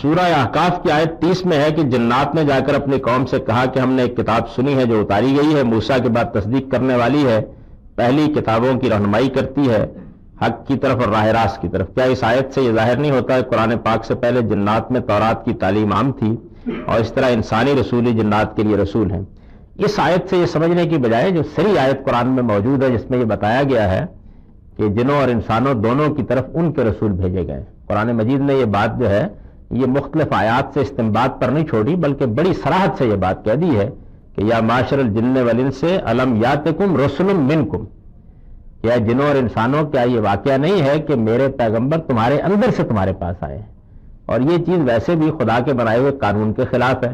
سورہ احقاف کی آیت 30 میں ہے کہ جنات نے جا کر اپنی قوم سے کہا کہ ہم نے ایک کتاب سنی ہے جو اتاری گئی ہے، موسیٰ کے بعد تصدیق کرنے والی ہے، پہلی کتابوں کی رہنمائی کرتی ہے حق کی طرف اور راہ راست کی طرف۔ کیا اس آیت سے یہ ظاہر نہیں ہوتا ہے قرآن پاک سے پہلے جنات میں تورات کی تعلیم عام تھی اور اس طرح انسانی رسول ہی جنات کے لیے رسول ہیں؟ اس آیت سے یہ سمجھنے کی بجائے جو صحیح آیت قرآن میں موجود ہے جس میں یہ بتایا گیا ہے کہ جنوں اور انسانوں دونوں کی طرف ان کے رسول بھیجے گئے، قرآن مجید نے یہ بات جو ہے یہ مختلف آیات سے استنباط پر نہیں چھوڑی بلکہ بڑی صراحت سے یہ بات کہہ دی ہے کہ یا معاشر الجن والانس الم یاتکم رسل منکم، کیا جنوں اور انسانوں کیا یہ واقعہ نہیں ہے کہ میرے پیغمبر تمہارے اندر سے تمہارے پاس آئے ہیں؟ اور یہ چیز ویسے بھی خدا کے بنائے ہوئے قانون کے خلاف ہے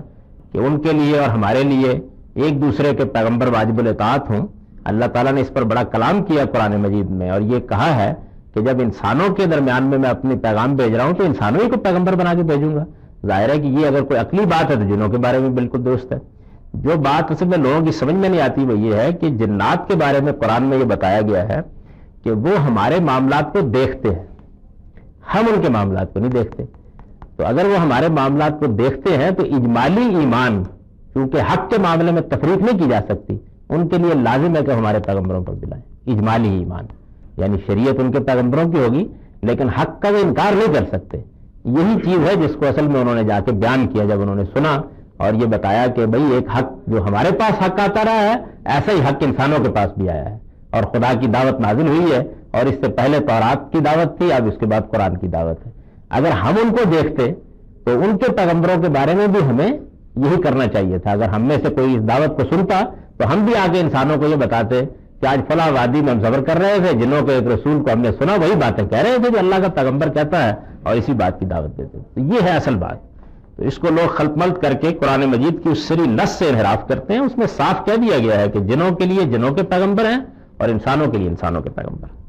کہ ان کے لیے اور ہمارے لیے ایک دوسرے کے پیغمبر واجب الاطاعت ہوں۔ اللہ تعالیٰ نے اس پر بڑا کلام کیا قرآن مجید میں اور یہ کہا ہے کہ جب انسانوں کے درمیان میں اپنی پیغام بھیج رہا ہوں تو انسانوں ہی کو پیغمبر بنا کے بھیجوں گا۔ ظاہر ہے کہ یہ اگر کوئی عقلی بات ہے تو جنوں کے بارے میں بالکل درست ہے۔ جو بات اصل میں لوگوں کی سمجھ میں نہیں آتی وہ یہ ہے کہ جنات کے بارے میں قرآن میں یہ بتایا گیا ہے کہ وہ ہمارے معاملات کو دیکھتے ہیں، ہم ان کے معاملات کو نہیں دیکھتے۔ تو اگر وہ ہمارے معاملات کو دیکھتے ہیں تو اجمالی ایمان، کیونکہ حق کے معاملے میں تفریق نہیں کی جا سکتی، ان کے لیے لازم ہے کہ ہمارے پیغمبروں پر بلائیں۔ اجمالی ایمان یعنی شریعت ان کے پیغمبروں کی ہوگی لیکن حق کا وہ انکار نہیں کر سکتے۔ یہی چیز ہے جس کو اصل میں انہوں نے جا کے بیان کیا جب انہوں نے سنا اور یہ بتایا کہ بھئی ایک حق جو ہمارے پاس حق آتا رہا ہے ایسا ہی حق انسانوں کے پاس بھی آیا ہے اور خدا کی دعوت نازل ہوئی ہے، اور اس سے پہلے تورات کی دعوت تھی، اب اس کے بعد قرآن کی دعوت ہے۔ اگر ہم ان کو دیکھتے تو ان کے پیغمبروں کے بارے میں بھی ہمیں یہی کرنا چاہیے تھا۔ اگر ہم میں سے کوئی اس دعوت کو سنتا تو ہم بھی آگے انسانوں کو یہ بتاتے کہ آج فلاں وادی میں ہم سفر کر رہے تھے، جنوں کے ایک رسول کو ہم نے سنا، وہی باتیں کہہ رہے تھے جو اللہ کا پیغمبر کہتا ہے، اور اسی بات کی دعوت دیتے۔ تو یہ ہے اصل بات۔ تو اس کو لوگ خلط ملط کر کے قرآن مجید کی اس سری نص سے انحراف کرتے ہیں۔ اس میں صاف کہہ دیا گیا ہے کہ جنوں کے لیے جنوں کے پیغمبر ہیں اور انسانوں کے لیے انسانوں کے پیغمبر ہیں۔